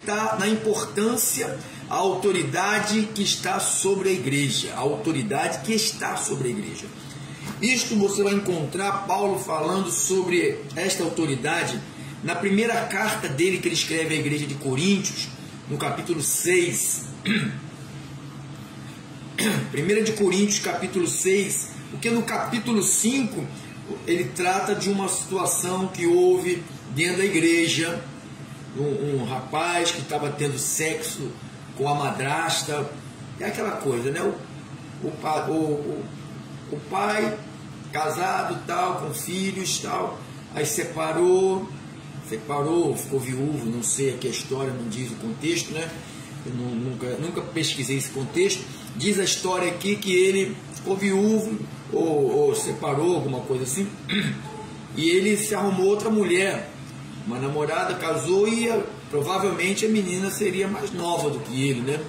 está na importância, a autoridade que está sobre a igreja, a autoridade que está sobre a igreja. Isto você vai encontrar Paulo falando sobre esta autoridade na primeira carta dele que ele escreve à igreja de Coríntios, no capítulo 6. 1 de Coríntios, capítulo 6, porque no capítulo 5 ele trata de uma situação que houve dentro da igreja, um rapaz que estava tendo sexo com a madrasta, é aquela coisa, né? O pai casado, tal, com filhos, tal, aí separou, ficou viúvo, não sei aqui a história, não diz o contexto, né? Eu nunca pesquisei esse contexto. Diz a história aqui que ele ficou viúvo ou separou, alguma coisa assim, e ele se arrumou outra mulher, uma namorada, casou, e provavelmente a menina seria mais nova do que ele, né?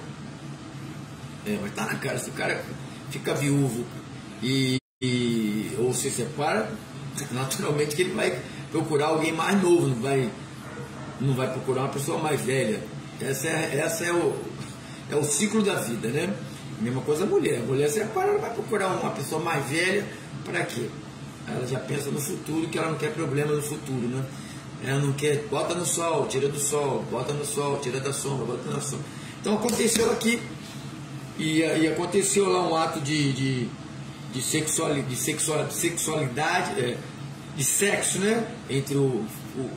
Mas tá na cara, se o cara fica viúvo ou se separa, naturalmente que ele vai procurar alguém mais novo, não vai procurar uma pessoa mais velha. Essa é o ciclo da vida, né? Mesma coisa a mulher separa, ela vai procurar uma pessoa mais velha, para quê? Ela já pensa no futuro, que ela não quer problema no futuro, né? Ela não quer, bota no sol, tira do sol, bota no sol, tira da sombra, bota na sombra. Então aconteceu aqui, e aconteceu lá um ato de sexualidade, de sexo, né? Entre o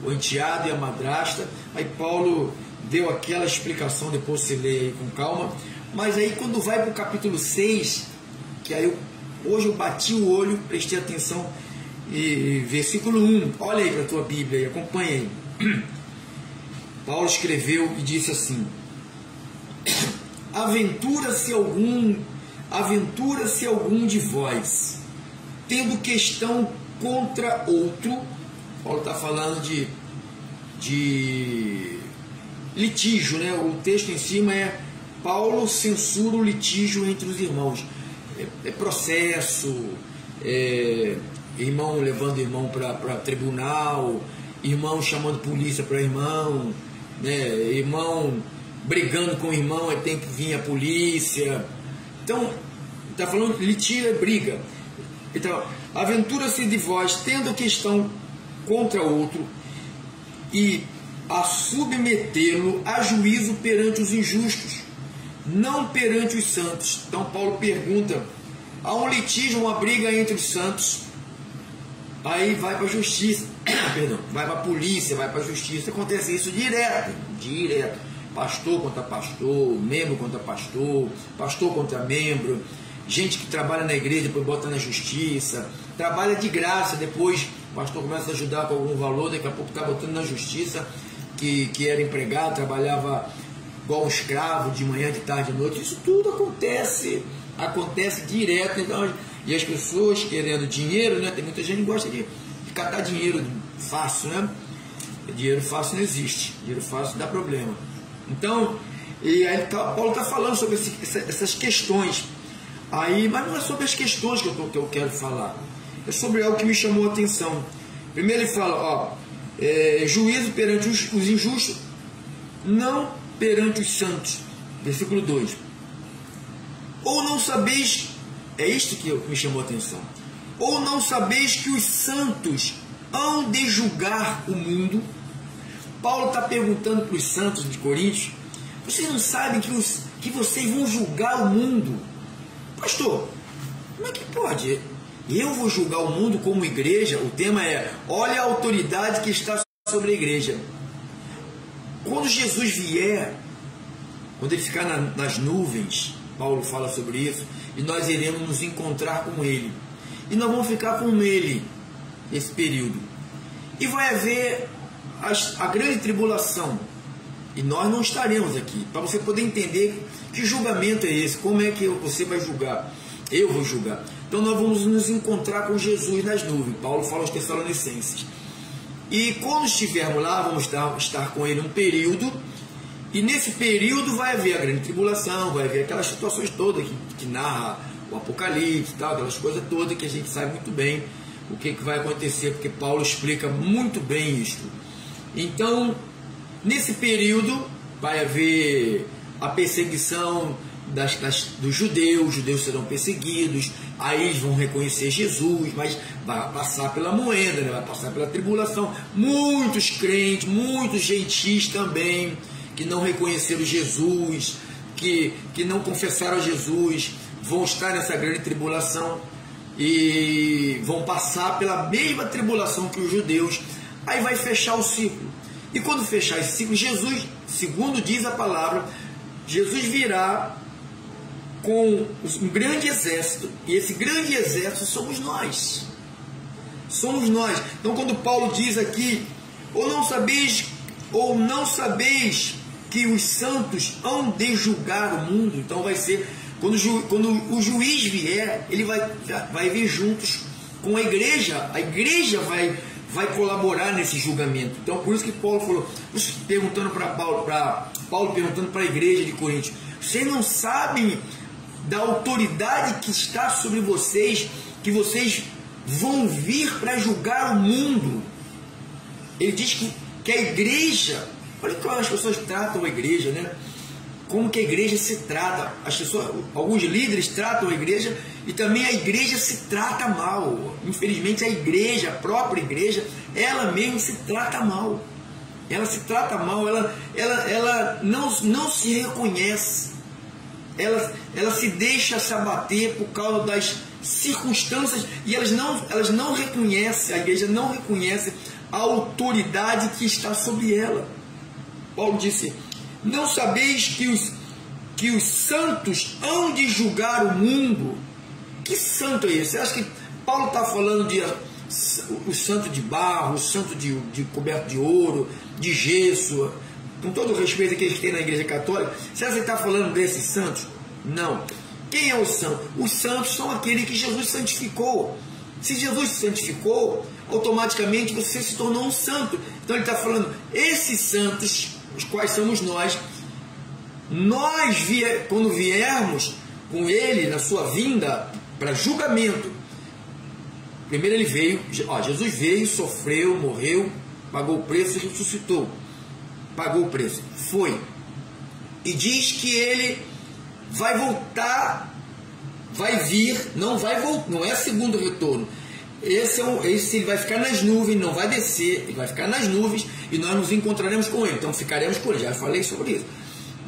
enteado e a madrasta. Aí Paulo deu aquela explicação, depois você lê aí com calma. Mas aí quando vai para o capítulo 6, que aí hoje eu bati o olho, prestei atenção, e versículo 1, olha aí para a tua Bíblia e acompanha aí. Paulo escreveu e disse assim: aventura-se algum de vós, tendo questão contra outro. Paulo está falando de litígio, né? O texto em cima é: Paulo censura o litígio entre os irmãos. Processo, irmão levando irmão para tribunal, irmão chamando polícia para irmão, né? Irmão brigando com o irmão, aí tem que vir a polícia. Então, está falando litígio, é briga. Então, aventura-se de vós, tendo questão contra outro, e a submetê-lo a juízo perante os injustos, não perante os santos. Então Paulo pergunta: há um litígio, uma briga entre os santos, aí vai para a justiça, vai para a polícia, vai para a justiça. Acontece isso direto, pastor contra pastor, membro contra pastor, pastor contra membro, gente que trabalha na igreja, depois bota na justiça, trabalha de graça, depois o pastor começa a ajudar com algum valor, daqui a pouco está botando na justiça, que era empregado, trabalhava igual um escravo, de manhã, de tarde, de noite. Isso tudo acontece direto. Então, e as pessoas querendo dinheiro, né? Tem muita gente que gosta de catar dinheiro fácil, né? Dinheiro fácil não existe, dinheiro fácil dá problema. Então, e aí Paulo está falando sobre essas questões aí, mas não é sobre as questões que eu quero falar, é sobre algo que me chamou a atenção. Primeiro ele fala, juízo perante os injustos, não perante os santos. Versículo 2. Ou não sabeis, é isto que me chamou a atenção, ou não sabeis que os santos hão de julgar o mundo? Paulo está perguntando para os santos de Coríntios: vocês não sabem que vocês vão julgar o mundo? Pastor, como é que pode? Eu vou julgar o mundo como igreja? O tema é: olha a autoridade que está sobre a igreja. Quando Jesus vier, quando ele ficar nas nuvens, Paulo fala sobre isso, e nós iremos nos encontrar com ele, e nós vamos ficar com ele esse período, e vai haver a grande tribulação, e nós não estaremos aqui, para você poder entender que julgamento é esse, como é que você vai julgar. Eu vou julgar. Então nós vamos nos encontrar com Jesus nas nuvens. Paulo fala aos Tessalonicenses. E quando estivermos lá, vamos estar com ele um período, e nesse período vai haver a grande tribulação, vai haver aquelas situações todas que narra o Apocalipse, tal, aquelas coisas todas que a gente sabe muito bem o que vai acontecer, porque Paulo explica muito bem isto. Então, nesse período, vai haver a perseguição dos judeus, os judeus serão perseguidos, aí eles vão reconhecer Jesus, mas vai passar pela moeda, né? Vai passar pela tribulação. Muitos crentes, muitos gentis também, que não reconheceram Jesus, que não confessaram a Jesus, vão estar nessa grande tribulação e vão passar pela mesma tribulação que os judeus. Aí vai fechar o ciclo. E quando fechar esse ciclo, Jesus, segundo diz a palavra, Jesus virá com um grande exército, e esse grande exército somos nós. Somos nós. Então, quando Paulo diz aqui, ou não sabeis que os santos hão de julgar o mundo, então vai ser, quando o juiz vier, ele vai vir juntos com a igreja vai colaborar nesse julgamento. Então, por isso que Paulo falou, perguntando para Paulo perguntando para a igreja de Corinto, vocês não sabem da autoridade que está sobre vocês, que vocês vão vir para julgar o mundo? Ele diz que a igreja, olha como as pessoas tratam a igreja, né? Como que a igreja se trata. Alguns líderes tratam a igreja e também a igreja se trata mal. Infelizmente a própria igreja, ela mesma se trata mal. Ela se trata mal, ela não se reconhece. Ela se deixa se abater por causa das circunstâncias e elas não reconhecem, a igreja não reconhece a autoridade que está sobre ela. Paulo disse, não sabeis que os santos hão de julgar o mundo? Que santo é esse? Você acha que Paulo está falando de o santo de barro, o santo de coberto de ouro, de gesso, com todo o respeito que eles têm na igreja católica? Você acha que ele está falando desses santos? Não. Quem é o santo? Os santos são aqueles que Jesus santificou. Se Jesus se santificou, automaticamente você se tornou um santo. Então ele está falando, esses santos, os quais somos nós, quando viermos com ele na sua vinda para julgamento, primeiro ele veio, Jesus veio, sofreu, morreu, pagou o preço e ressuscitou. Pagou o preço, foi. E diz que ele vai voltar, vai vir, não é segundo retorno. Esse ele vai ficar nas nuvens, não vai descer, ele vai ficar nas nuvens e nós nos encontraremos com ele. Então ficaremos com ele, já falei sobre isso.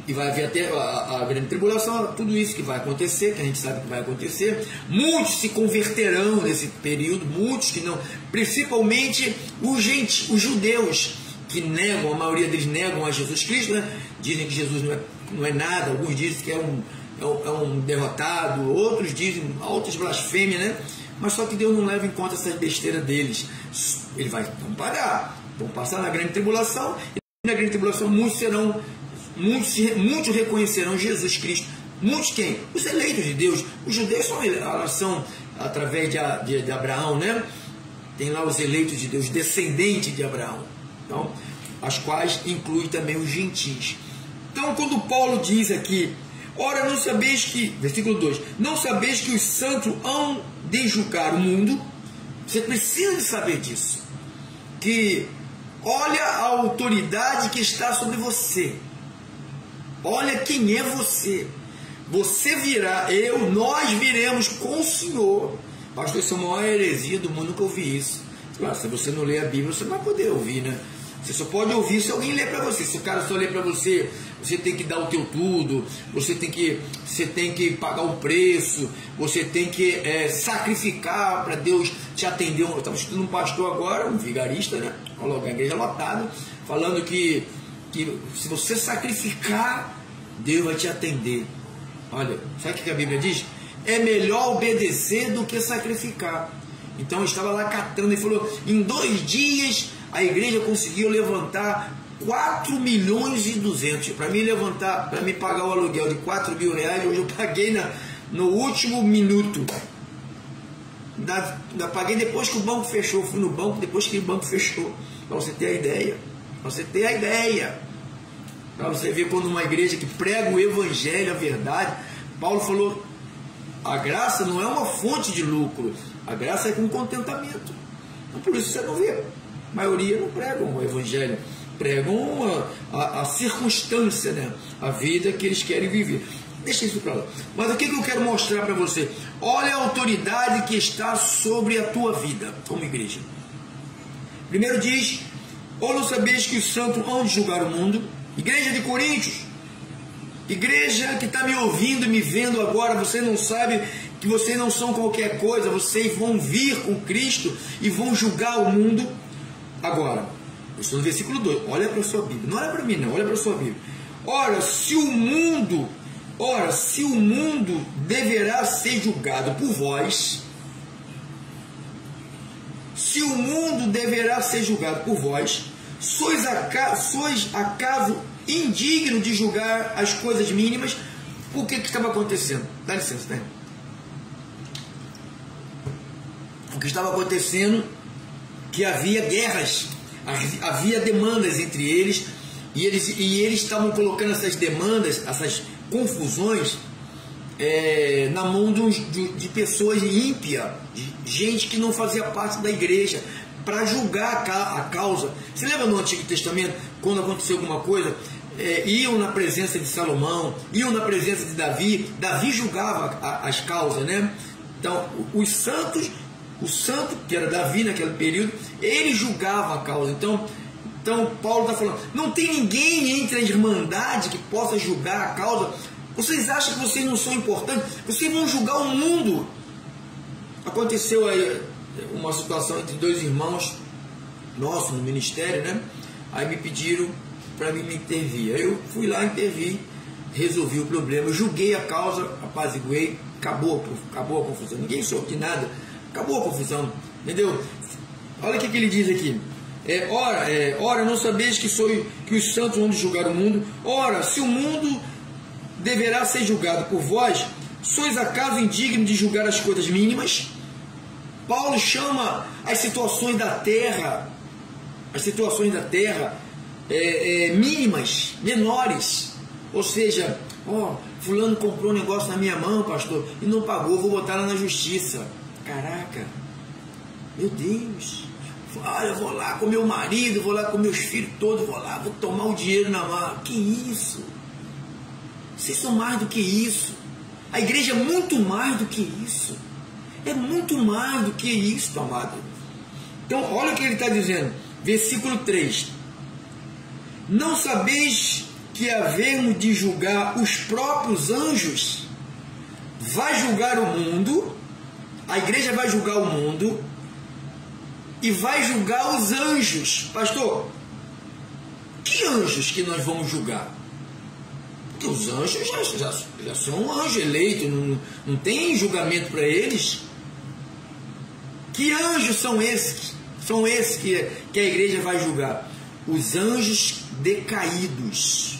E vai haver até a grande tribulação, tudo isso que vai acontecer, que a gente sabe que vai acontecer. Muitos se converterão nesse período, muitos que não, principalmente os judeus, que negam, a maioria deles negam a Jesus Cristo, né? Dizem que Jesus não é nada, alguns dizem que é um derrotado, outros dizem altas blasfêmias, né? Mas só que Deus não leva em conta essas besteiras deles. Ele vão pagar, vão passar na grande tribulação, e na grande tribulação muitos reconhecerão Jesus Cristo. Muitos quem? Os eleitos de Deus. Os judeus são através de Abraão, né? Tem lá os eleitos de Deus, descendentes de Abraão. Então, as quais inclui também os gentis. Então, quando Paulo diz aqui, ora, não sabeis que, versículo 2, não sabeis que os santos hão de julgar o mundo? Você precisa de saber disso. Que olha a autoridade que está sobre você. Olha quem é você. Você virá, nós viremos com o Senhor. Pastor, isso é a maior heresia do mundo, nunca ouvi isso. Claro, se você não lê a Bíblia, você não vai poder ouvir, né? Você só pode ouvir se alguém ler para você. Se o cara só ler para você, você tem que dar o teu tudo, você tem que pagar um preço, você tem que sacrificar para Deus te atender. Eu estava escutando um pastor agora, um vigarista, né? Coloca a igreja lotada, falando que se você sacrificar, Deus vai te atender. Olha, sabe o que a Bíblia diz? É melhor obedecer do que sacrificar. Então eu estava lá catando e falou, em 2 dias a igreja conseguiu levantar 4.200.000. Para me pagar o aluguel de 4 mil reais, hoje eu paguei no último minuto. Paguei depois que o banco fechou. Fui no banco depois que o banco fechou. Para você ter a ideia. Para você ter a ideia. Para você ver quando uma igreja que prega o evangelho, a verdade. Paulo falou, a graça não é uma fonte de lucro. A graça é com contentamento. Então por isso você não vê. A maioria não pregam o evangelho pregam a circunstância, né? A vida que eles querem viver. Deixa isso para lá. Mas o que eu quero mostrar para você? Olha a autoridade que está sobre a tua vida como igreja. Primeiro diz: ou não sabeis que os santos hão de julgar o mundo? Igreja de Coríntios, igreja que está me ouvindo, me vendo agora, você não sabe que vocês não são qualquer coisa, vocês vão vir com Cristo e vão julgar o mundo. Agora, eu estou no versículo 2, olha para a sua Bíblia, não olha para mim não, olha para a sua Bíblia. Ora, se o mundo deverá ser julgado por vós, se o mundo deverá ser julgado por vós, sois acaso indigno de julgar as coisas mínimas? O que estava acontecendo? Dá licença, né? O que estava acontecendo, que havia guerras, havia demandas entre eles, e eles estavam colocando essas demandas, essas confusões, na mão de pessoas ímpias, de gente que não fazia parte da igreja, para julgar a causa. Você lembra no Antigo Testamento, quando aconteceu alguma coisa, iam na presença de Salomão, iam na presença de Davi julgava as causas, né? Então, o santo, que era Davi naquele período, ele julgava a causa. Então Paulo está falando, não tem ninguém entre a irmandade que possa julgar a causa. Vocês acham que vocês não são importantes? Vocês vão julgar o mundo. Aconteceu aí uma situação entre dois irmãos nossos no ministério, né? Aí me pediram para mim intervir. Aí eu fui lá, intervi, resolvi o problema, eu julguei a causa, apaziguei, acabou a confusão. Ninguém soube de nada, acabou a confusão, entendeu? Olha o que ele diz aqui. Ora, não sabeis que os santos vão julgar o mundo? Ora, se o mundo deverá ser julgado por vós, sois acaso indignos de julgar as coisas mínimas? Paulo chama as situações da terra mínimas, menores. Ou seja, fulano comprou um negócio na minha mão, pastor, e não pagou, vou botar lá na justiça. Caraca, meu Deus. Eu vou lá com meu marido, vou lá com meus filhos todos, vou tomar o dinheiro na mão. Que isso? Vocês são mais do que isso. A igreja é muito mais do que isso. É muito mais do que isso, amado. Então, olha o que ele está dizendo. Versículo 3. Não sabeis que havemos de julgar os próprios anjos? Vai julgar o mundo, a igreja vai julgar o mundo, e vai julgar os anjos. Pastor, que anjos que nós vamos julgar? Porque os anjos já são um anjo eleito, não tem julgamento para eles. Que anjos são esses? São esses que a igreja vai julgar? Os anjos decaídos,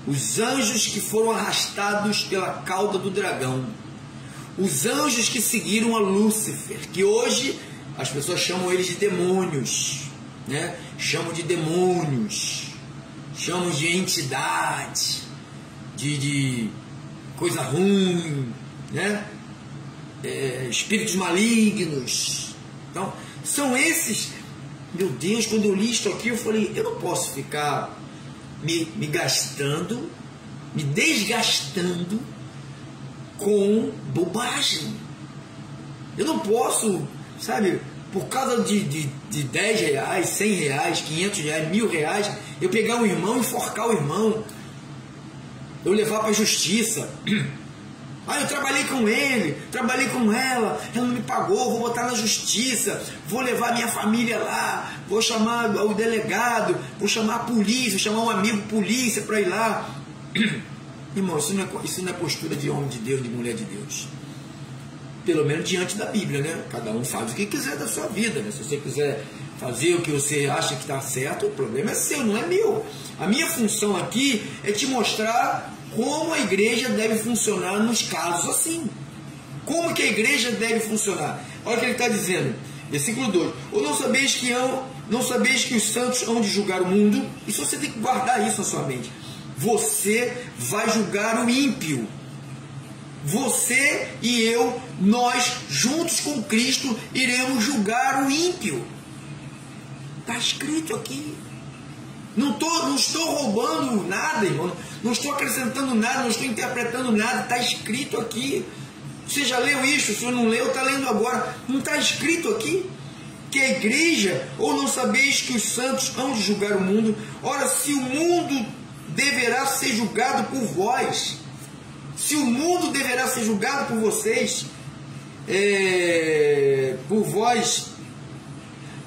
os anjos que foram arrastados pela cauda do dragão, os anjos que seguiram a Lúcifer, que hoje as pessoas chamam eles de demônios, né? Chamam de demônios, chamam de entidade, de coisa ruim, né? Espíritos malignos. Então, são esses. Meu Deus, quando eu li isso aqui, eu falei, eu não posso ficar me gastando, me desgastando com bobagem. Eu não posso, sabe, por causa de 10 reais, 100 reais, 500 reais, 1000 reais, eu pegar um irmão e enforcar o irmão, eu levar para a justiça. Eu trabalhei com ele, trabalhei com ela não me pagou, vou botar na justiça, vou levar minha família lá, vou chamar o delegado, vou chamar a polícia, vou chamar um amigo polícia para ir lá. Irmão, isso não é postura de homem de Deus, de mulher de Deus. Pelo menos diante da Bíblia, né? Cada um faz o que quiser da sua vida, né? Se você quiser fazer o que você acha que está certo, o problema é seu, não é meu. A minha função aqui é te mostrar como a igreja deve funcionar nos casos assim. Como que a igreja deve funcionar? Olha o que ele está dizendo, versículo 2. Ou não sabeis que os santos hão de julgar o mundo? Isso você tem que guardar isso na sua mente. Você vai julgar o ímpio. Você e eu, nós, juntos com Cristo, iremos julgar o ímpio. Está escrito aqui. Não estou roubando nada, irmão. Não estou acrescentando nada, não estou interpretando nada. Está escrito aqui. Você já leu isso? Se não leu, está lendo agora. Não está escrito aqui que a igreja, ou não sabeis que os santos hão de julgar o mundo? Ora, se o mundo deverá ser julgado por vós, se o mundo deverá ser julgado por vocês, por vós,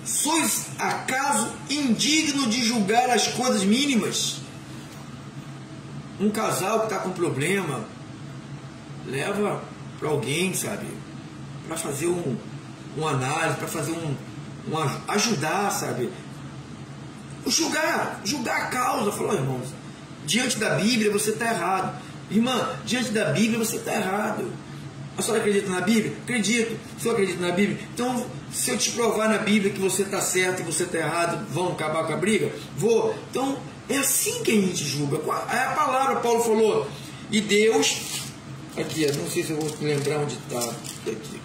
sois acaso indigno de julgar as coisas mínimas? Um casal que está com problema, leva para alguém, sabe, para fazer uma análise, para fazer ajudar, sabe, julgar a causa. Falou, irmãos, diante da Bíblia você está errado. Irmã, diante da Bíblia você está errado. A senhora acredita na Bíblia? Acredito. Se eu acredito na Bíblia, então se eu te provar na Bíblia que você está certo e você está errado, vão acabar com a briga? Vou. Então é assim que a gente julga. É a palavra, Paulo falou. E Deus, aqui, não sei se eu vou lembrar onde está. Aqui.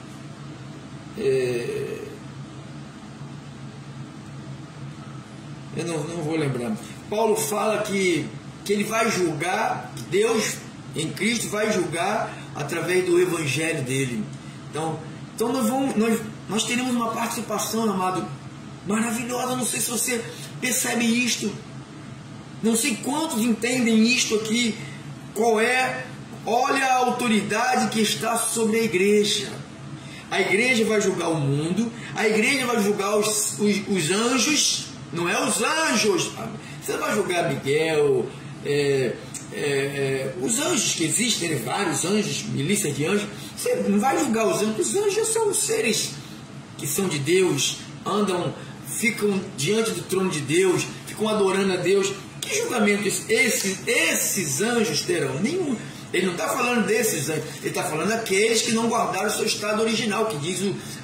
Eu não vou lembrar. Paulo fala que ele vai julgar, Deus em Cristo vai julgar através do evangelho dele. Então nós teremos uma participação, amado, maravilhosa. Não sei se você percebe isto, não sei quantos entendem isto aqui. Olha a autoridade que está sobre a igreja. A igreja vai julgar o mundo, a igreja vai julgar os anjos. Não é os anjos. Você vai julgar Miguel, os anjos que existem, vários anjos, milícia de anjos. Você não vai julgar os anjos. Os anjos são seres que são de Deus, ficam diante do trono de Deus, ficam adorando a Deus. Que julgamento esses anjos terão? Nenhum. Ele não está falando desses anjos, ele está falando daqueles que não guardaram o seu estado original, que diz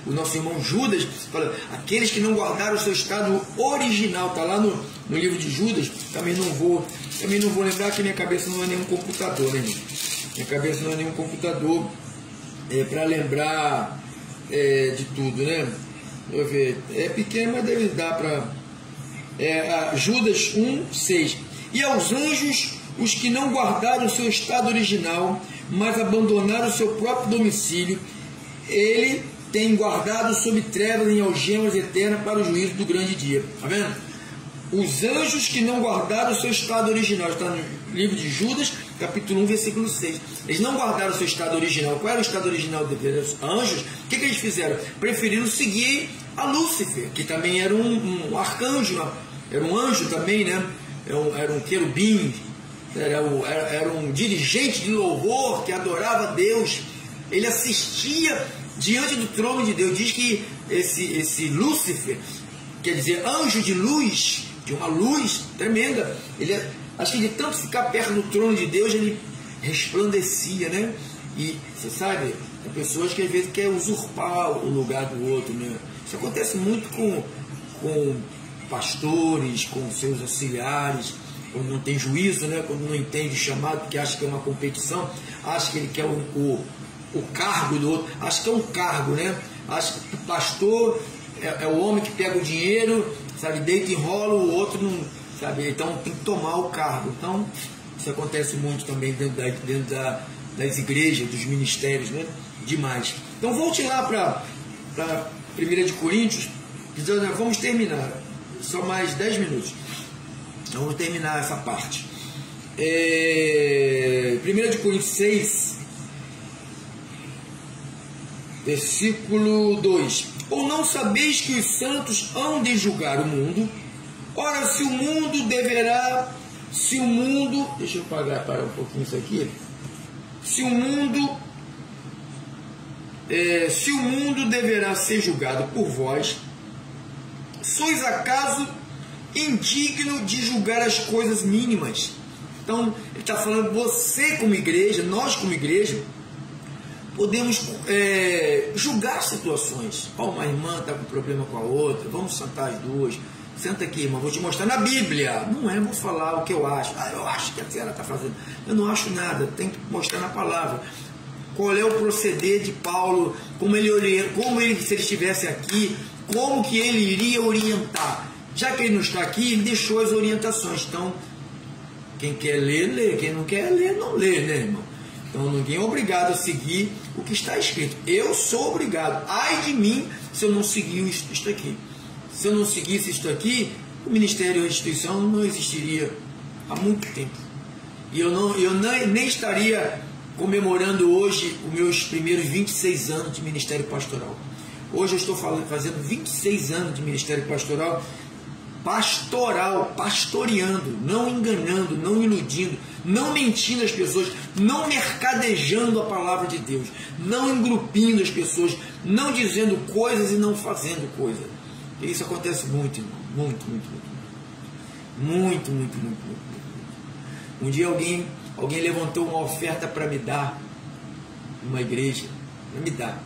o nosso irmão Judas, fala, aqueles que não guardaram o seu estado original. Está lá no livro de Judas. Também não vou lembrar, que minha cabeça não é nenhum computador, né? Minha cabeça não é nenhum computador para lembrar de tudo, né? Deixa eu ver, é pequeno, mas deve dar para... Judas 1:6. E aos anjos, os que não guardaram o seu estado original, mas abandonaram o seu próprio domicílio, ele tem guardado sob trevas em algemas eternas para o juízo do grande dia. Está vendo? Os anjos que não guardaram o seu estado original, está no livro de Judas, capítulo 1, versículo 6. Eles não guardaram o seu estado original. Qual era o estado original deles? Anjos. O que eles fizeram? Preferiram seguir a Lúcifer, que também era um arcanjo, era um anjo também, né? Era um querubim, era um dirigente de louvor que adorava a Deus. Ele assistia diante do trono de Deus. Diz que esse Lúcifer, quer dizer anjo de luz, de uma luz tremenda, acho que de tanto ficar perto do trono de Deus, ele resplandecia, né? E você sabe, tem pessoas que às vezes querem usurpar o lugar do outro, né? Isso acontece muito com pastores, com seus auxiliares, quando não tem juízo, né? Quando não entende o chamado, porque acha que é uma competição, acha que ele quer o cargo do outro, acha que é um cargo, né? Acha que o pastor é o homem que pega o dinheiro, sabe, deita e enrola, o outro não, sabe, então tem que tomar o cargo. Então isso acontece muito também dentro das igrejas, dos ministérios, né? Demais. Então volte lá para 1 de Coríntios, vamos terminar, só mais 10 minutos, vamos terminar essa parte. 1 de Coríntios 6, versículo 2. Ou não sabeis que os santos hão de julgar o mundo? Ora, se o mundo, deixa eu parar um pouquinho isso aqui. Se o mundo deverá ser julgado por vós, sois acaso indigno de julgar as coisas mínimas? Então, ele está falando, você como igreja, nós como igreja, podemos julgar situações. Uma irmã está com problema com a outra, vamos sentar as duas. Senta aqui, irmã, vou te mostrar na Bíblia. Não é, vou falar o que eu acho. Eu acho que a senhora está fazendo. Eu não acho nada, tem que mostrar na palavra. Qual é o proceder de Paulo, se ele estivesse aqui, como que ele iria orientar. Já que ele não está aqui, ele deixou as orientações. Então, quem quer ler, lê. Quem não quer ler, não lê, né, irmão? Então, ninguém é obrigado a seguir o que está escrito. Eu sou obrigado. Ai de mim se eu não seguir isto aqui. Se eu não seguisse isto aqui, o Ministério da Restituição não existiria há muito tempo. E eu nem estaria comemorando hoje os meus primeiros 26 anos de ministério pastoral. Hoje eu estou fazendo 26 anos de ministério pastoral, pastoreando, não enganando, não iludindo, não mentindo às pessoas, não mercadejando a palavra de Deus, não engrupindo as pessoas, não dizendo coisas e não fazendo coisas. E isso acontece muito, irmão. Muito. Um dia alguém levantou uma oferta para me dar, numa igreja, para me dar.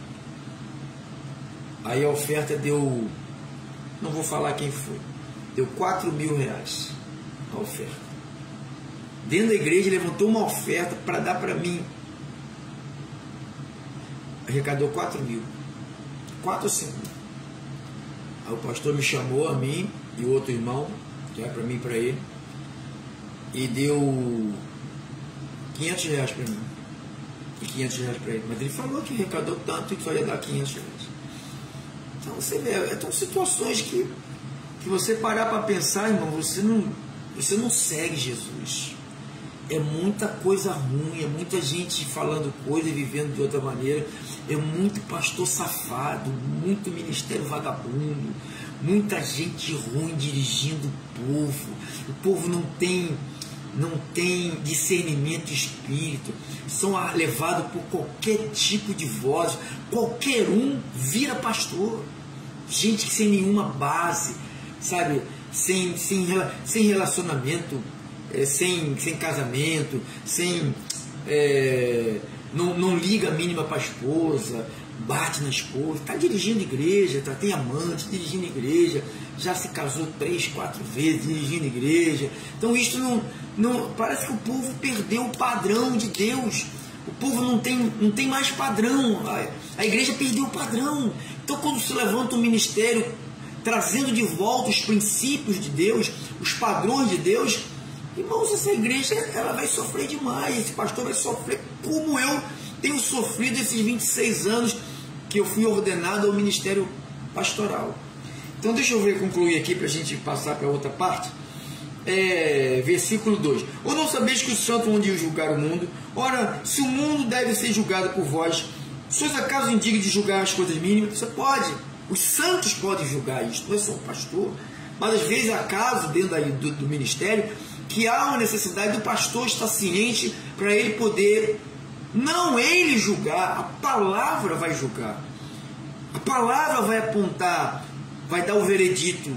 Aí a oferta deu, não vou falar quem foi, deu R$4.000 a oferta. Dentro da igreja levantou uma oferta para dar para mim. Arrecadou 4.000, 4 ou 5 mil. Aí o pastor me chamou, a mim e o outro irmão, que era para mim e para ele, e deu R$500 para mim e R$500 para ele. Mas ele falou que arrecadou tanto e que só ia dar R$500. Então você vê, são situações que você parar para pensar, irmão, você não segue Jesus. É muita coisa ruim, é muita gente falando coisa e vivendo de outra maneira, é muito pastor safado, muito ministério vagabundo, muita gente ruim dirigindo o povo não tem discernimento de espírito, são levados por qualquer tipo de voz, qualquer um vira pastor, gente sem nenhuma base, sabe, sem relacionamento, sem casamento, não liga a mínima para a esposa, bate na esposa, está dirigindo igreja, tem amante, dirigindo igreja, já se casou 3, 4 vezes, dirigindo igreja. Então isso não parece que o povo perdeu o padrão de Deus. O povo não tem mais padrão, a igreja perdeu o padrão. Então quando se levanta um ministério trazendo de volta os princípios de Deus, os padrões de Deus, irmãos, essa igreja ela vai sofrer demais, esse pastor vai sofrer como eu tenho sofrido esses 26 anos que eu fui ordenado ao ministério pastoral. Então deixa eu concluir aqui para a gente passar para outra parte. Versículo 2: ou não sabeis que o santo um dia julgar o mundo? Ora, se o mundo deve ser julgado por vós, sois acaso indignos de julgar as coisas mínimas? Você pode, os santos podem julgar isso, não é só o pastor, mas às vezes acaso dentro do ministério que há uma necessidade do pastor estar ciente para ele poder, não ele julgar, a palavra vai julgar, a palavra vai apontar, vai dar o veredito,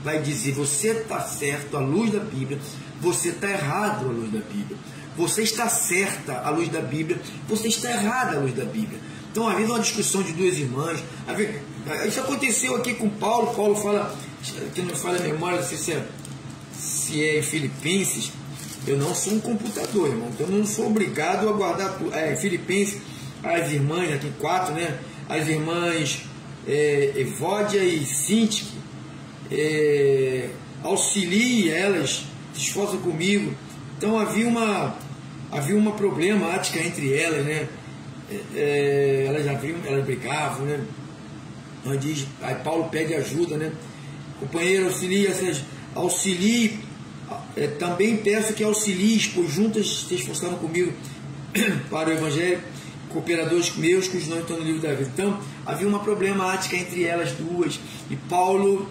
vai dizer: você está certo à luz da Bíblia, você está errado à luz da Bíblia, você está certa à luz da Bíblia, você está errada à luz da Bíblia. Então havia uma discussão de duas irmãs, isso aconteceu aqui com Paulo. Paulo fala, que não fala a memória, não sei se é em Filipenses. Eu não sou um computador, irmão, então eu não sou obrigado a guardar tudo. Filipenses, as irmãs, aqui 4, né? As irmãs Evódia e Sintique, auxilie elas, se esforçam comigo. Então havia uma problemática entre elas, né? Elas brigavam, né? Aí Paulo pede ajuda, né? Companheiro, auxilie, também peço que auxilies, pois juntas se esforçaram comigo para o Evangelho, cooperadores meus, cujos nomes estão no livro da vida. Então havia uma problemática entre elas duas, e Paulo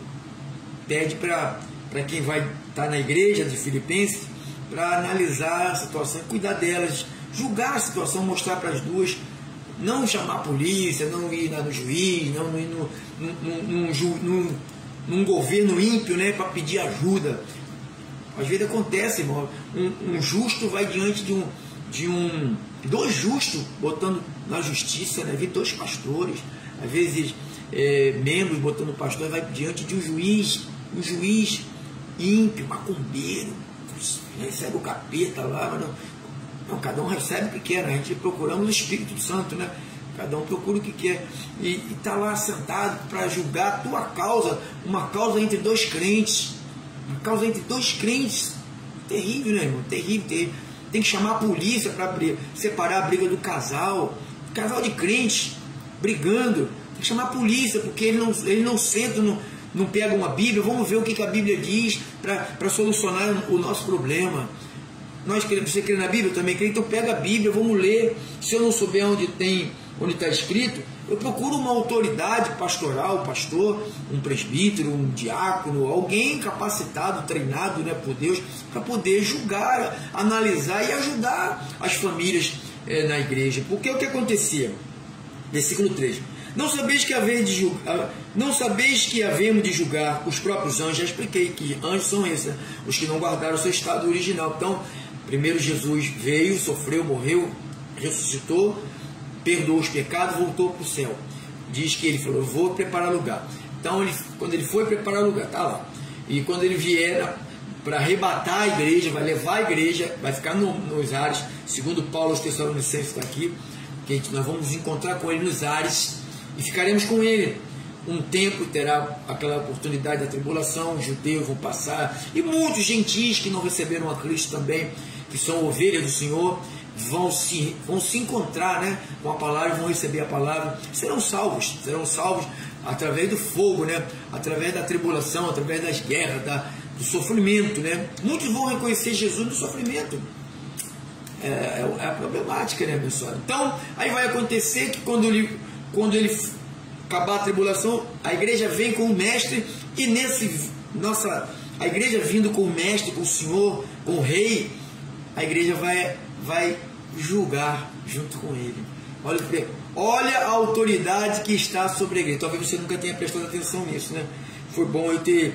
pede para quem vai estar na igreja de Filipenses para analisar a situação, cuidar delas, julgar a situação, mostrar para as duas, não chamar a polícia, não ir no juiz, não ir num governo ímpio, né, para pedir ajuda. Às vezes acontece, irmão, um justo vai diante dois justos botando na justiça, né? Vi 2 pastores, às vezes membros botando pastor, vai diante de um juiz ímpio, macumbeiro, recebe o capeta lá, mas não, cada um recebe o que quer, né? A gente procuramos o Espírito Santo, né? cada um procura o que quer, e está lá sentado para julgar a tua causa, uma causa entre dois crentes, terrível, né, irmão? Terrível, terrível. Tem que chamar a polícia para separar a briga do casal de crentes brigando, tem que chamar a polícia, porque ele não senta, não pega uma Bíblia, vamos ver o que a Bíblia diz para solucionar o nosso problema. Você crê na Bíblia? Eu também creio, então pega a Bíblia, vamos ler. Se eu não souber onde está escrito, eu procuro uma autoridade pastoral, um pastor, um presbítero, um diácono, alguém capacitado, treinado, né, por Deus, para poder julgar, analisar e ajudar as famílias na igreja. Porque o que acontecia? Versículo 3. Não sabeis que havemos de julgar os próprios anjos. Já expliquei que anjos são esses, né? Os que não guardaram o seu estado original. Então, primeiro Jesus veio, sofreu, morreu, ressuscitou, perdoou os pecados, voltou para o céu. Diz que ele falou, eu vou preparar lugar. Então, quando ele foi preparar lugar, está lá. E quando ele vier para arrebatar a igreja, vai levar a igreja, vai ficar nos ares, segundo Paulo aos Tessalonicenses está aqui, que nós vamos encontrar com ele nos ares e ficaremos com ele um tempo, terá aquela oportunidade da tribulação, os judeus vão passar, e muitos gentis que não receberam a Cristo também, que são ovelhas do Senhor, vão se encontrar, né, com a palavra, vão receber a palavra, serão salvos através do fogo, né, através da tribulação, através das guerras, do sofrimento, né. Muitos vão reconhecer Jesus no sofrimento. É a problemática, né, pessoal? Então, aí vai acontecer que quando ele acabar a tribulação, a igreja vem com o mestre, e a igreja vindo com o mestre, com o Senhor, com o rei, a igreja vai julgar junto com ele. Olha a autoridade que está sobre a igreja. Talvez você nunca tenha prestado atenção nisso, né? Foi bom eu ter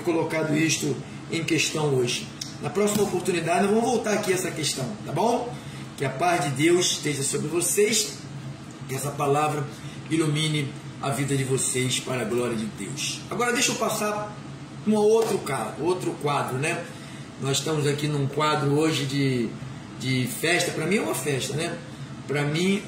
colocado isto em questão hoje. Na próxima oportunidade nós vamos voltar aqui a essa questão, tá bom? Que a paz de Deus esteja sobre vocês, que essa palavra ilumine a vida de vocês para a glória de Deus. Agora deixa eu passar para outro quadro, né? Nós estamos aqui num quadro hoje de festa. Para mim é uma festa, né? Para mim